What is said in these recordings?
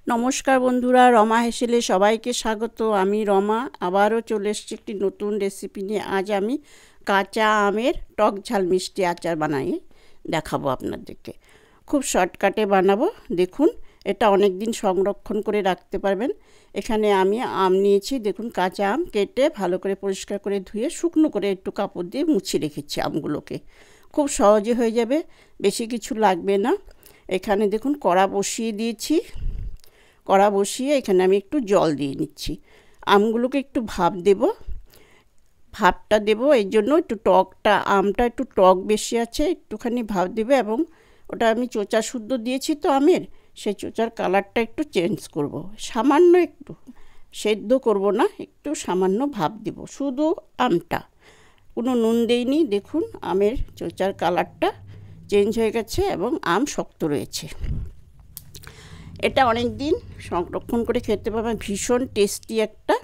নমস্কার বন্ধুরা, রমা হেসেলে সবাইকে স্বাগত। আমি রমা আবারও চলে এসেছি একটি নতুন রেসিপি নিয়ে। আজ আমি কাঁচা আমের টক ঝাল মিষ্টি আচার বানাই দেখাবো আপনাদেরকে। খুব শর্টকাটে বানাবো। দেখুন, এটা অনেক দিন সংরক্ষণ করে রাখতে পারবেন। এখানে আমি আম নিয়েছি। দেখুন, কাঁচা আম কেটে ভালো করে পরিষ্কার করে ধুয়ে শুকনো করে একটু কাপড় দিয়ে মুছে রেখেছি আমগুলোকে। খুব সহজে হয়ে যাবে, বেশি কিছু লাগবে না। এখানে দেখুন কড়া বসিয়ে দিয়েছি। কড়া বসিয়ে এখানে আমি একটু জল দিয়ে নিচ্ছি। আমগুলোকে একটু ভাপ দেব। ভাপটা দেব এই জন্য, একটু টকটা, আমটা একটু টক বেশি আছে, একটুখানি ভাপ দেবে। এবং ওটা আমি চোচা শুদ্ধ দিয়েছি তো আমের, সেই চোচার কালারটা একটু চেঞ্জ করব। সামান্য একটু, সেদ্ধ করব না, একটু সামান্য ভাপ দেব শুধু আমটা, কোনো নুন দেইনি। দেখুন আমের চোচার কালারটা চেঞ্জ হয়ে গেছে এবং আম শক্ত রয়েছে। এটা অনেক দিন সংরক্ষণ করে খেতে পারবেন। ভীষণ টেস্টি একটা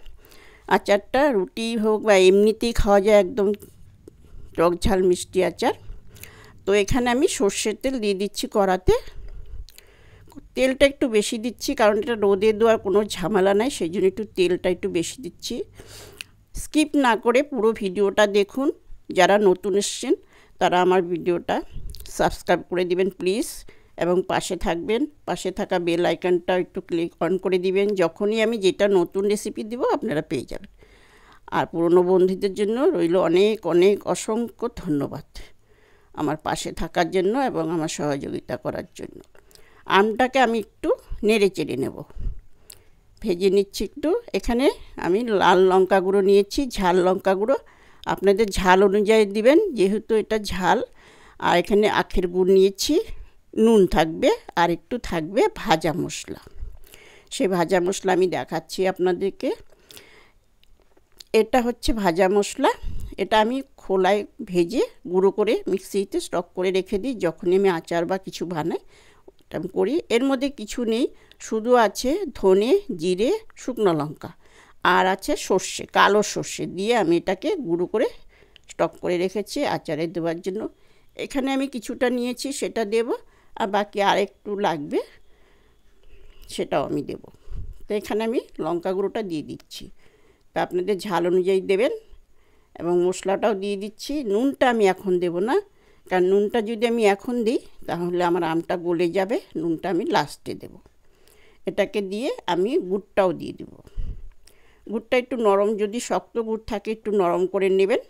আচারটা, রুটি হোক বা এমনিতেই খাওয়া যায়, একদম টক ঝাল মিষ্টি আচার। তো এখানে আমি সর্ষের তেল দিয়ে দিচ্ছি কড়াতে। তেলটা একটু বেশি দিচ্ছি কারণ এটা রোদে দেওয়ার কোনো ঝামেলা নাই, সেই জন্য একটু তেলটা একটু বেশি দিচ্ছি। স্কিপ না করে পুরো ভিডিওটা দেখুন। যারা নতুন এসছেন তারা আমার ভিডিওটা সাবস্ক্রাইব করে দিবেন প্লিজ, এবং পাশে থাকবেন। পাশে থাকা বেল আইকনটা একটু ক্লিক অন করে দিবেন। যখনই আমি যেটা নতুন রেসিপি দেব আপনারা পেয়ে যাবেন। আর পুরনো বন্ধুদের জন্য রইল অনেক অনেক অসংখ্য ধন্যবাদ আমার পাশে থাকার জন্য এবং আমার সহযোগিতা করার জন্য। আমটাকে আমি একটু নেড়ে চেড়ে নেব, ভেজে নিচ্ছি একটু। এখানে আমি লাল লঙ্কা গুঁড়ো নিয়েছি, ঝাল লঙ্কা গুঁড়ো আপনাদের ঝাল অনুযায়ী দিবেন, যেহেতু এটা ঝাল। আর এখানে আখের গুড় নিয়েছি, নুন থাকবে, আর একটু থাকবে ভাজা মশলা। সেই ভাজা মশলা আমি দেখাচ্ছি আপনাদেরকে। এটা হচ্ছে ভাজা মশলা। এটা আমি খোলায় ভেজে গুঁড়ো করে মিক্সিতে স্টক করে রেখে দিই। যখনই আমি আচার বা কিছু বানাই ওটা আমি করি। এর মধ্যে কিছু নেই, শুধু আছে ধনে, জিরে, শুকনো লঙ্কা, আর আছে সর্ষে, কালো সর্ষে দিয়ে আমি এটাকে গুঁড়ো করে স্টক করে রেখেছি আচারে দেওয়ার জন্য। এখানে আমি কিছুটা নিয়েছি, সেটা দেব, আর বাকি আরেকটু লাগবে সেটাও আমি দেব। তো এখানে আমি লঙ্কা গুঁড়োটা দিয়ে দিচ্ছি, তা আপনাদের ঝাল অনুযায়ী দেবেন। এবং মশলাটাও দিয়ে দিচ্ছি। নুনটা আমি এখন দেব না, কারণ নুনটা যদি আমি এখন দিই তাহলে আমার আমটা গলে যাবে। নুনটা আমি লাস্টে দেব। এটাকে দিয়ে আমি গুড়টাও দিয়ে দেব। গুড়টা একটু নরম, যদি শক্ত গুড় থাকে একটু নরম করে নেবেন।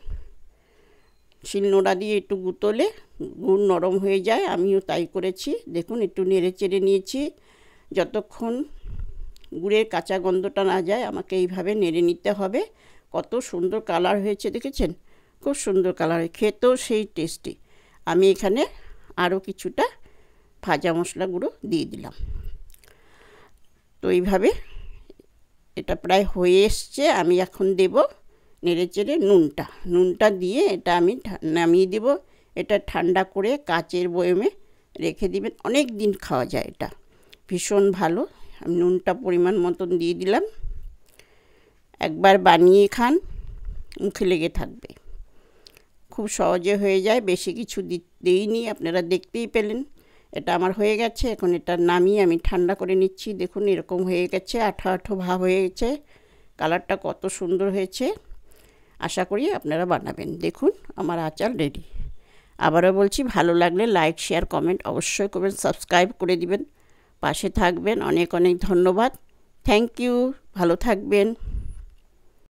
শিলনোড়া দিয়ে একটু গুঁতলে গুড় নরম হয়ে যায়, আমিও তাই করেছি। দেখুন একটু নেড়ে চেড়ে নিয়েছি। যতক্ষণ গুড়ের কাঁচা গন্ধটা না যায় আমাকে এইভাবে নেড়ে নিতে হবে। কত সুন্দর কালার হয়েছে দেখেছেন, খুব সুন্দর কালার, খেতেও সেই টেস্টি। আমি এখানে আরও কিছুটা ভাজা মশলা গুঁড়ো দিয়ে দিলাম। তো এইভাবে এটা প্রায় হয়ে এসছে। আমি এখন দেব নেড়ে চেড়ে নুনটা দিয়ে এটা আমি নামিয়ে দেব। এটা ঠান্ডা করে কাচের বয়মে রেখে দিবেন, অনেক দিন খাওয়া যায়, এটা ভীষণ ভালো। আমি নুনটা পরিমাণ মতন দিয়ে দিলাম। একবার বানিয়ে খান, মুখে লেগে থাকবে। খুব সহজে হয়ে যায়, বেশি কিছু দিইনি, আপনারা দেখতেই পেলেন। এটা আমার হয়ে গেছে। এখন এটা নামিয়ে আমি ঠান্ডা করে নিচ্ছি। দেখুন এরকম হয়ে গেছে, আঠা আঠো ভাব হয়ে গেছে। কালারটা কত সুন্দর হয়েছে। আশা করি আপনারা বানাবেন। দেখুন আমার আচার রেডি। আবারও বলছি, ভালো লাগলে লাইক, শেয়ার, কমেন্ট অবশ্যই করবেন, সাবস্ক্রাইব করে দিবেন, পাশে থাকবেন। অনেক অনেক ধন্যবাদ। থ্যাংক ইউ, ভালো থাকবেন।